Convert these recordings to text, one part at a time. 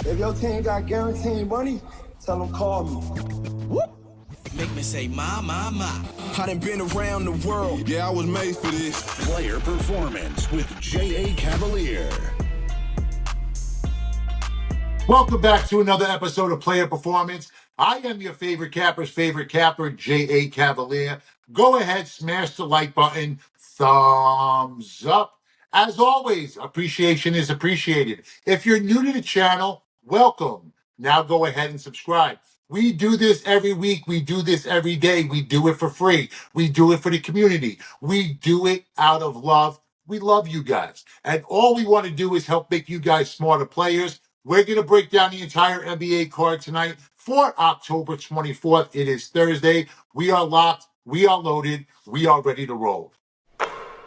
If your team got guaranteed money, tell them call me. Whoop. Make me say, my. I done been around the world. Yeah, I was made for this. Player Performance with J.A. Cavalier. Welcome back to another episode of Player Performance. I am your favorite capper's favorite capper, J.A. Cavalier. Go ahead, smash the like button, thumbs up. As always, appreciation is appreciated. If you're new to the channel, welcome. Now go ahead and subscribe. We do this every week. We do this every day. We do it for free. We do it for the community. We do it out of love. We love you guys. And all we want to do is help make you guys smarter players. We're going to break down the entire NBA card tonight for October 24th. It is Thursday. We are locked. We are loaded. We are ready to roll.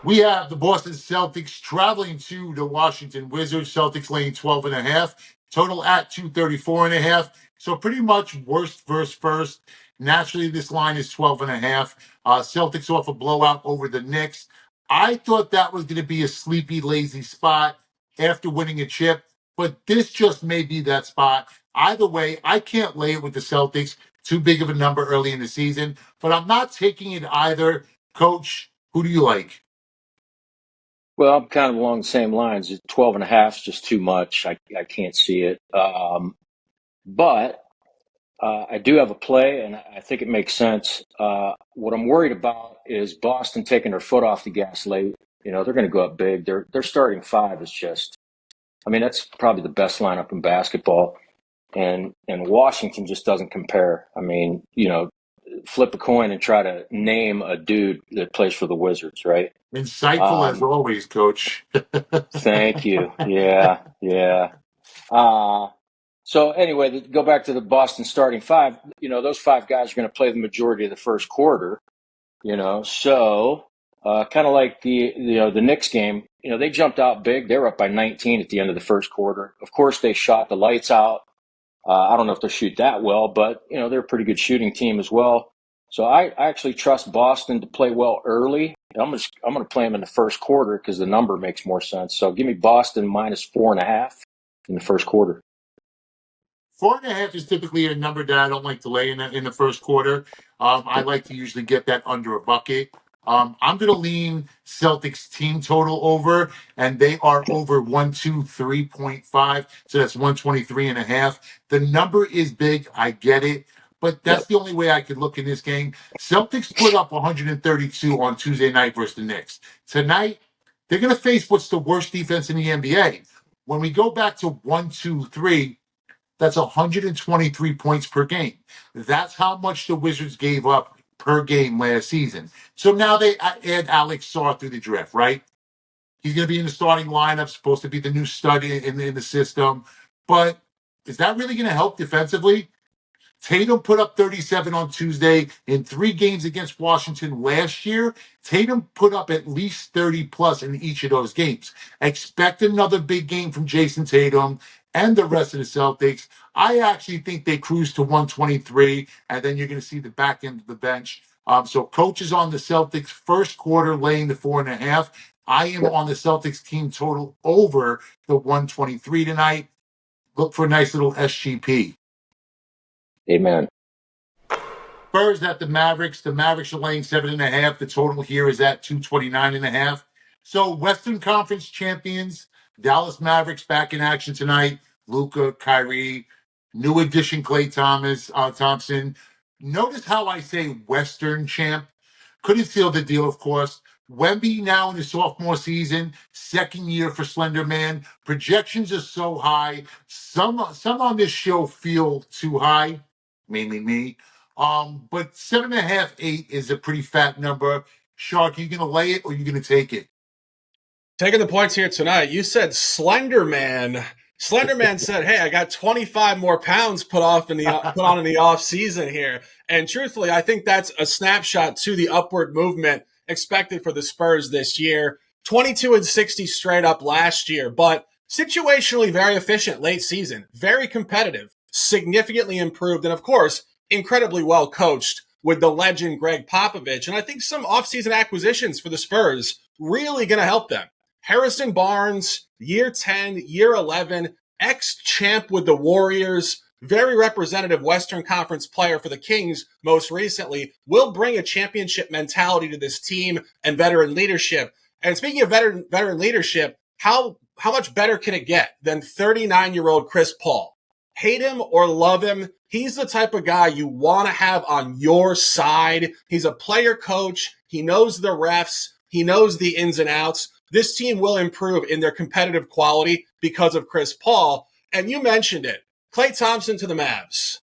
We have the Boston Celtics traveling to the Washington Wizards. Celtics laying 12.5. Total at 234.5. So pretty much worst versus first. Naturally, this line is 12.5. Celtics off a blowout over the Knicks. I thought that was going to be a sleepy, lazy spot after winning a chip, but this just may be that spot. Either way, I can't lay it with the Celtics. Too big of a number early in the season, but I'm not taking it either. Coach, who do you like? Well, I'm kind of along the same lines. 12 and a half is just too much. I can't see it. But I do have a play, and I think it makes sense. What I'm worried about is Boston taking their foot off the gas late. You know, they're going to go up big. Their starting five is just, I mean, that's probably the best lineup in basketball. And Washington just doesn't compare. I mean, you know, flip a coin and try to name a dude that plays for the Wizards, right? Insightful as always, Coach. Thank you. Yeah. So anyway, to go back to the Boston starting five, you know, those five guys are going to play the majority of the first quarter, you know, so kind of like the Knicks game, you know, they jumped out big. They were up by 19 at the end of the first quarter. Of course, they shot the lights out. I don't know if they'll shoot that well, but, you know, they're a pretty good shooting team as well. So I actually trust Boston to play well early. I'm going to play them in the first quarter because the number makes more sense. So give me Boston minus 4.5 in the first quarter. 4.5 is typically a number that I don't like to lay in the first quarter. I like to usually get that under a bucket. I'm going to lean Celtics team total over, and they are over 123.5. So that's 123.5. The number is big. I get it. But that's the only way I could look in this game. Celtics put up 132 on Tuesday night versus the Knicks. Tonight, they're going to face what's the worst defense in the NBA. When we go back to 1-2-3, that's 123 points per game. That's how much the Wizards gave up per game last season. So now they add Alex Sarr through the draft, right? He's going to be in the starting lineup, supposed to be the new stud in the system. But is that really going to help defensively? Tatum put up 37 on Tuesday in 3 games against Washington last year. Tatum put up at least 30 plus in each of those games. Expect another big game from Jason Tatum and the rest of the Celtics. I actually think they cruise to 123, and then you're going to see the back end of the bench. So Coach is on the Celtics first quarter laying the 4.5. I am on the Celtics team total over the 123 tonight. Look for a nice little SGP. Amen. Spurs at the Mavericks. The Mavericks are laying 7.5. The total here is at 229.5. So Western Conference champions, Dallas Mavericks back in action tonight. Luka, Kyrie, new addition Klay Thompson. Notice how I say Western champ. Couldn't seal the deal, of course. Wemby now in his sophomore season, second year for Slender Man. Projections are so high. Some on this show feel too high, mainly me. But 7.5, 8 is a pretty fat number. Shark, you gonna lay it or you gonna take it? Taking the points here tonight. You said Slender Man. Slender Man said, "Hey, I got 25 more pounds put on in the off season here." And truthfully, I think that's a snapshot to the upward movement expected for the Spurs this year. 22 and 60 straight up last year, but situationally very efficient late season, very competitive, significantly improved, and of course, incredibly well coached with the legend Greg Popovich. And I think some offseason acquisitions for the Spurs really going to help them. Harrison Barnes, year 10, year 11, ex-champ with the Warriors, very representative Western Conference player for the Kings most recently, will bring a championship mentality to this team and veteran leadership. And speaking of veteran leadership, how much better can it get than 39-year-old Chris Paul? Hate him or love him, he's the type of guy you want to have on your side. He's a player coach. He knows the refs. He knows the ins and outs. This team will improve in their competitive quality because of Chris Paul. And you mentioned it. Klay Thompson to the Mavs.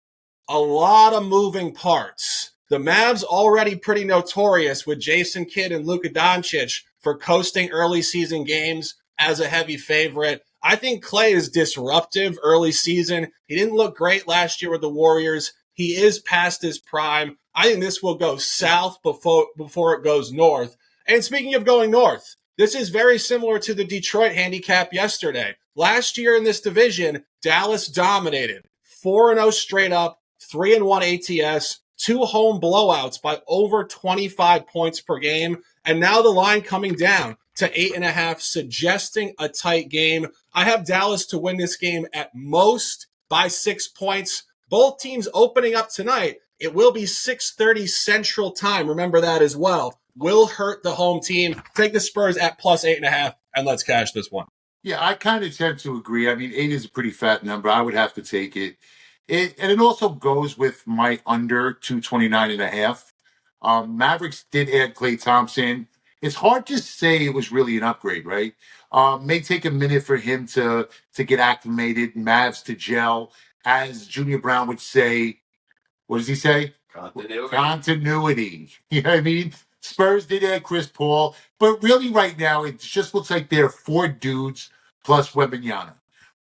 A lot of moving parts. The Mavs already pretty notorious with Jason Kidd and Luka Doncic for coasting early season games as a heavy favorite. I think Klay is disruptive early season. He didn't look great last year with the Warriors. He is past his prime. I think this will go south before it goes north. And speaking of going north, this is very similar to the Detroit handicap yesterday. Last year in this division, Dallas dominated. 4-0 straight up, 3-1 ATS, 2 home blowouts by over 25 points per game. And now the line coming down to 8.5, suggesting a tight game. I have Dallas to win this game at most by 6 points. Both teams opening up tonight. It will be 6:30 Central Time. Remember that as well. Will hurt the home team. Take the Spurs at plus 8.5, and let's cash this one. Yeah, I kind of tend to agree. I mean, 8 is a pretty fat number. I would have to take it. And it also goes with my under 229.5. Mavericks did add Klay Thompson. It's hard to say it was really an upgrade, right? May take a minute for him to get acclimated, Mavs to gel. As Junior Brown would say, what does he say? Continuity. You know what I mean? Spurs did add Chris Paul, but really right now it just looks like they're 4 dudes plus Wembanyama.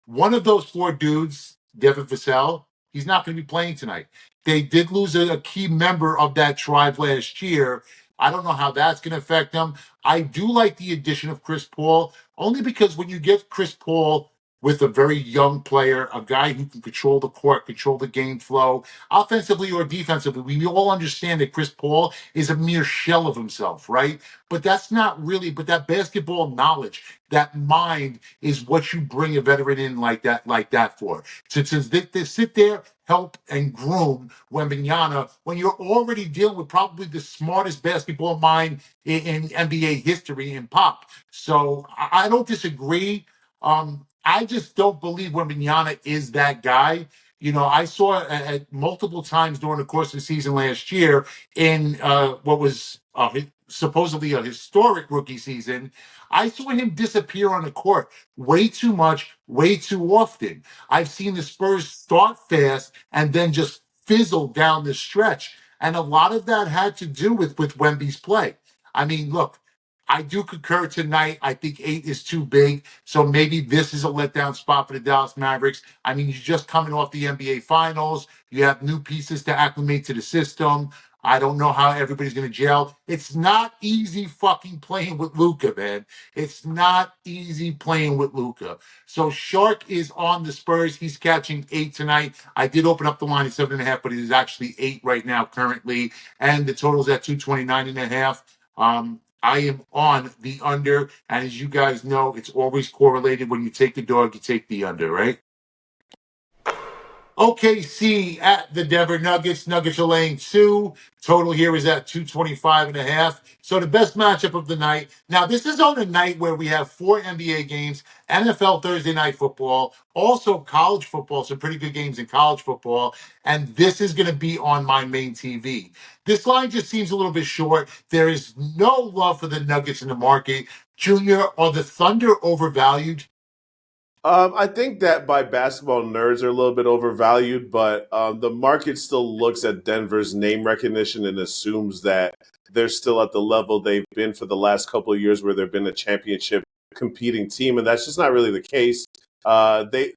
One of those 4 dudes, Devin Vassell, he's not going to be playing tonight. They did lose a key member of that tribe last year. I don't know how that's going to affect them. I do like the addition of Chris Paul, only because when you get Chris Paul with a very young player, a guy who can control the court, control the game flow, offensively or defensively, we all understand that Chris Paul is a mere shell of himself, right? But that's not really, but that basketball knowledge, that mind is what you bring a veteran in like that for. To sit there, help and groom Wembanyama when you're already dealing with probably the smartest basketball mind in NBA history in pop. So I don't disagree. I just don't believe Wembanyama is that guy. You know, I saw at multiple times during the course of the season last year in what was supposedly a historic rookie season. I saw him disappear on the court way too much, way too often. I've seen the Spurs start fast and then just fizzle down the stretch. And a lot of that had to do with Wemby's play. I mean, look, I do concur tonight. I think 8 is too big. So maybe this is a letdown spot for the Dallas Mavericks. I mean, you're just coming off the NBA Finals. You have new pieces to acclimate to the system. I don't know how everybody's going to gel. It's not easy fucking playing with Luka, man. It's not easy playing with Luka. So Shark is on the Spurs. He's catching 8 tonight. I did open up the line at 7.5, but it is actually 8 right now currently. And the total's at 229.5. I am on the under, and as you guys know, it's always correlated. When you take the dog, you take the under, right? OKC at the Denver Nuggets. Nuggets are laying 2. Total here is at 225.5. So the best matchup of the night. Now, this is on a night where we have 4 NBA games, NFL Thursday Night Football, also college football, some pretty good games in college football, and this is going to be on my main TV. This line just seems a little bit short. There is no love for the Nuggets in the market. Junior, are the Thunder overvalued? I think that by basketball nerds are a little bit overvalued, but the market still looks at Denver's name recognition and assumes that they're still at the level they've been for the last couple of years where they've been a championship competing team, and that's just not really the case. The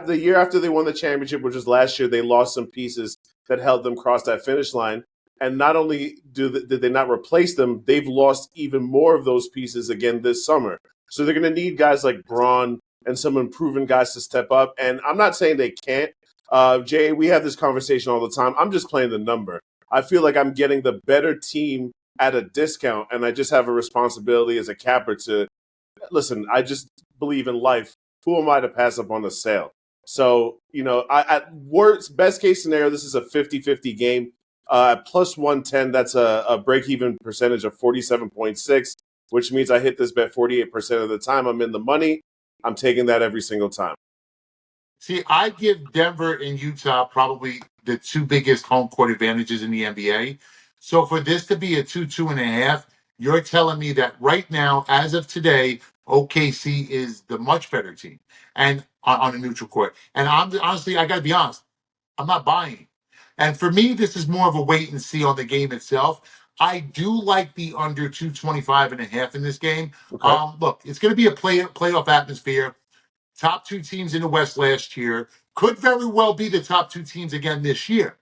year after they won the championship, which was last year, they lost some pieces that held them across that finish line. And not only did they not replace them, they've lost even more of those pieces again this summer. So they're going to need guys like Braun and some improving guys to step up. And I'm not saying they can't. Jay, we have this conversation all the time. I'm just playing the number. I feel like I'm getting the better team at a discount, and I just have a responsibility as a capper to listen. I just believe in life. Who am I to pass up on a sale? So, at worst, best case scenario, this is a 50-50 game. At plus 110, that's a break even percentage of 47.6, which means I hit this bet 48% of the time. I'm in the money. I'm taking that every single time. See, I give Denver and Utah probably the two biggest home court advantages in the NBA. So for this to be a 2.5, you're telling me that right now, as of today, OKC is the much better team and on a neutral court. And honestly, I got to be honest, I'm not buying. And for me, this is more of a wait and see on the game itself. I do like the under 225.5 in this game. Okay. Look, it's going to be a playoff atmosphere. Top two teams in the West last year could very well be the top two teams again this year.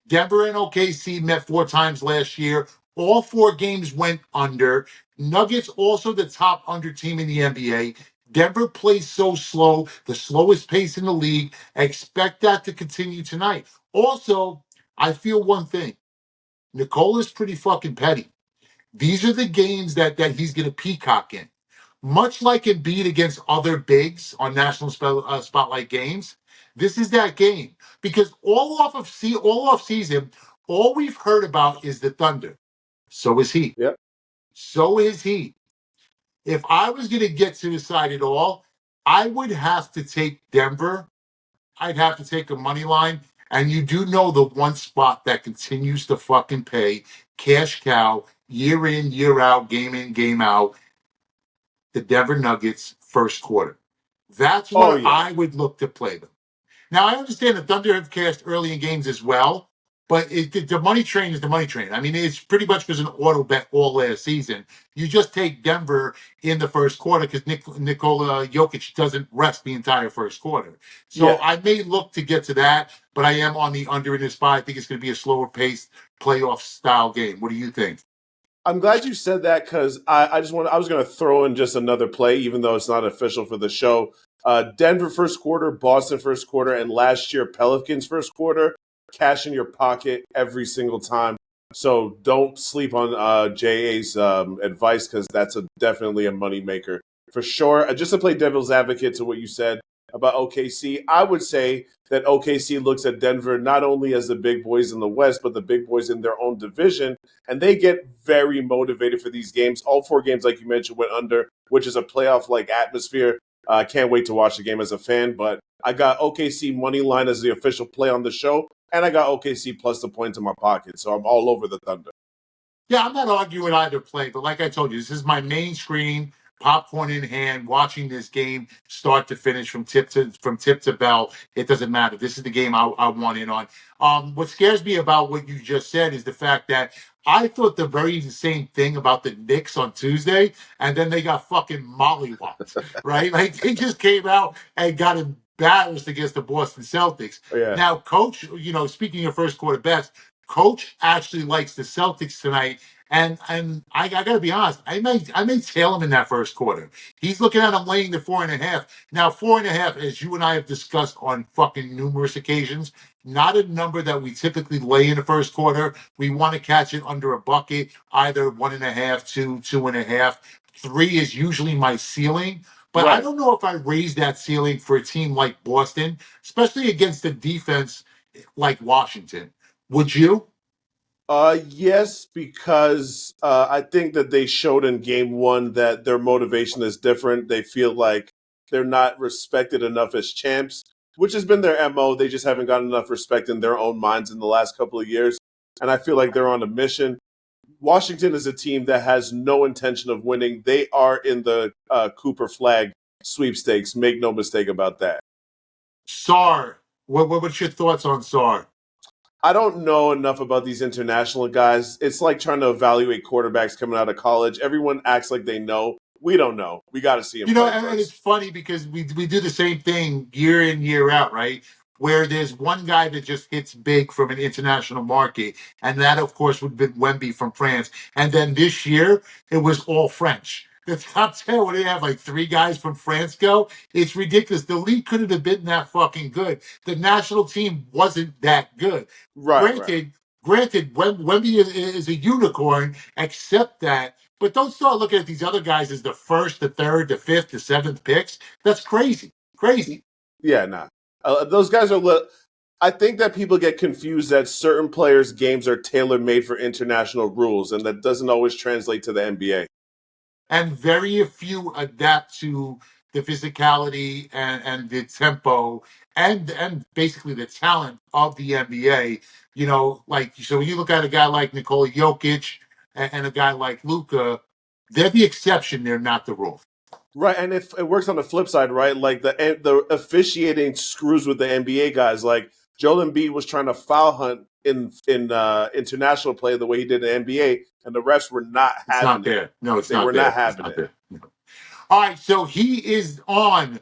Denver and OKC met 4 times last year. All 4 games went under. Nuggets also the top under team in the NBA. Denver plays so slow, the slowest pace in the league. Expect that to continue tonight. Also, I feel one thing. Nicola's pretty fucking petty. These are the games that he's going to peacock in. Much like Embiid against other bigs on national spotlight games, this is that game. Because all off season, all we've heard about is the Thunder. So is he. Yep. So is he. If I was going to get to decide it all, I would have to take Denver. I'd have to take a money line. And you do know the one spot that continues to fucking pay cash cow year in, year out, game in, game out, the Denver Nuggets first quarter. That's Oh, where yeah. I would look to play them. Now, I understand the Thunder have cashed early in games as well, but the money train is the money train. I mean, it's pretty much was an auto bet all last season. You just take Denver in the first quarter because Nikola Jokic doesn't rest the entire first quarter. So Yeah. I may look to get to that, but I am on the under in this spot. I think it's going to be a slower paced playoff style game. What do you think? I'm glad you said that because I was going to throw in just another play, even though it's not official for the show. Denver first quarter, Boston first quarter, and last year Pelicans first quarter. Cash in your pocket every single time. So don't sleep on JA's advice because that's definitely a moneymaker for sure. Just to play devil's advocate to what you said about OKC, I would say that OKC looks at Denver not only as the big boys in the West, but the big boys in their own division, and they get very motivated for these games. All 4 games, like you mentioned, went under, which is a playoff-like atmosphere. I can't wait to watch the game as a fan, but I got OKC money line as the official play on the show, and I got OKC plus the points in my pocket, so I'm all over the Thunder. Yeah, I'm not arguing either play, but like I told you, this is my main screen, popcorn in hand, watching this game start to finish from tip to bell. It doesn't matter. This is the game I want in on. What scares me about what you just said is the fact that I thought the very same thing about the Knicks on Tuesday, and then they got fucking mollywopped, right? Like they just came out and got embarrassed against the Boston Celtics. Oh, yeah. Now, coach, speaking of first quarter bets, Coach actually likes the Celtics tonight, and I gotta be honest, I may tail him in that first quarter. He's looking at him laying the 4.5. Now, 4.5, as you and I have discussed on fucking numerous occasions, not a number that we typically lay in the first quarter. We want to catch it under a bucket, either 1.5, 2, 2.5. 3 is usually my ceiling. But I Right. don't know if I raise that ceiling for a team like Boston, especially against a defense like Washington. Would you? Yes, because I think that they showed in game 1 that their motivation is different. They feel like they're not respected enough as champs, which has been their MO. They just haven't gotten enough respect in their own minds in the last couple of years. And I feel like they're on a mission. Washington is a team that has no intention of winning. They are in the Cooper flag sweepstakes. Make no mistake about that. Sar, what's your thoughts on Sar? I don't know enough about these international guys. It's like trying to evaluate quarterbacks coming out of college. Everyone acts like they know. We don't know. We got to see him play And it's first. funny because we do the same thing year in, year out, right? Where there's one guy that just hits big from an international market, and that, of course, would be Wemby from France. And then this year, it was all French. The top 10, where they have like 3 guys from France go, it's ridiculous. The league couldn't have been that fucking good. The national team wasn't that good. Right, right. Granted, Wemby is a unicorn, accept that, but don't start looking at these other guys as the first, the third, the fifth, the seventh picks. That's crazy. Crazy. Yeah, nah. Those guys are. I think that people get confused that certain players' games are tailor made for international rules, and that doesn't always translate to the NBA. And very few adapt to the physicality and the tempo and basically the talent of the NBA. So when you look at a guy like Nikola Jokic and a guy like Luka, they're the exception. They're not the rule. Right, and if it works on the flip side, right? Like the officiating screws with the NBA guys. Like Joel Embiid was trying to foul hunt in international play the way he did in the NBA, and the refs were not having it. There. No, it's they not were there. not having It's not it. there. All right, so he is on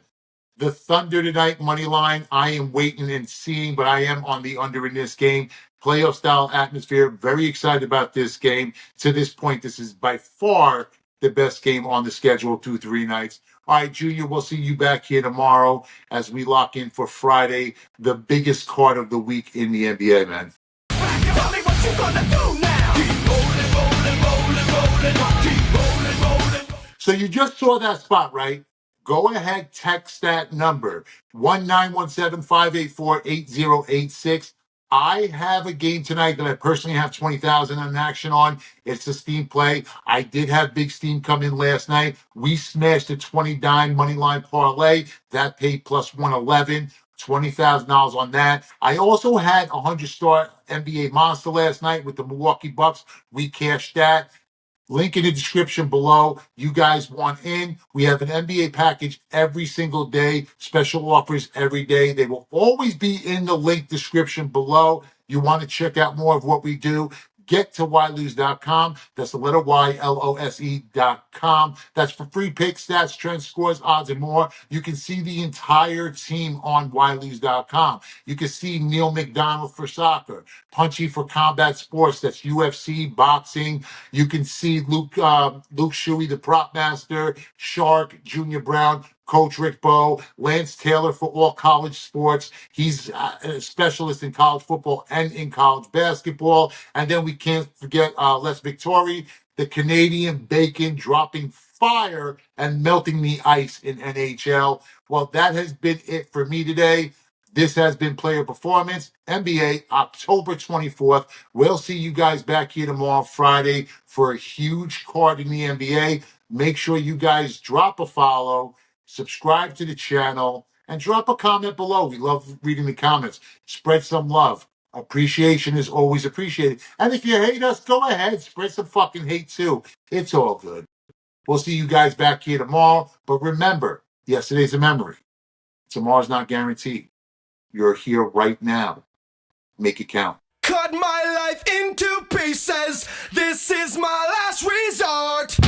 the Thunder tonight money line. I am waiting and seeing, but I am on the under in this game. Playoff style atmosphere. Very excited about this game. To this point, this is by far the best game on the schedule 2-3 nights. All right, Junior, we'll see you back here tomorrow as we lock in for Friday, the biggest card of the week in the NBA, man. Tell me what you gonna do now. Keep rolling, keep rolling. So you just saw that spot, right? Go ahead, text that number, 1-917-584-8086. I have a game tonight that I personally have 20,000 in action on. It's a steam play. I did have big steam come in last night. We smashed a 20 dime money line parlay. That paid plus 111. $20,000 on that. I also had a 100-star NBA monster last night with the Milwaukee Bucks. We cashed that. Link in the description below. You guys want in. We have an NBA package every single day. Special offers every day. They will always be in the link description below. You want to check out more of what we do. Get to ylose.com. That's the letter YLOSE.com. That's for free picks, stats, trends, scores, odds, and more. You can see the entire team on ylose.com. You can see Neil McDonald for soccer, Punchy for combat sports. That's UFC, boxing. You can see Luke Shuey, the prop master, Shark, Junior Brown, Coach Rick Bowe, Lance Taylor for all college sports. He's a specialist in college football and in college basketball. And then we can't forget Les Victori, the Canadian bacon, dropping fire and melting the ice in NHL. Well, that has been it for me today. This has been Player Performance, NBA, October 24th. We'll see you guys back here tomorrow, Friday, for a huge card in the NBA. Make sure you guys drop a follow, subscribe to the channel, and drop a comment below. We love reading the comments. Spread some love. Appreciation is always appreciated. And if you hate us, go ahead. Spread some fucking hate too. It's all good. We'll see you guys back here tomorrow. But remember, yesterday's a memory. Tomorrow's not guaranteed. You're here right now. Make it count. Cut my life into pieces. This is my last resort.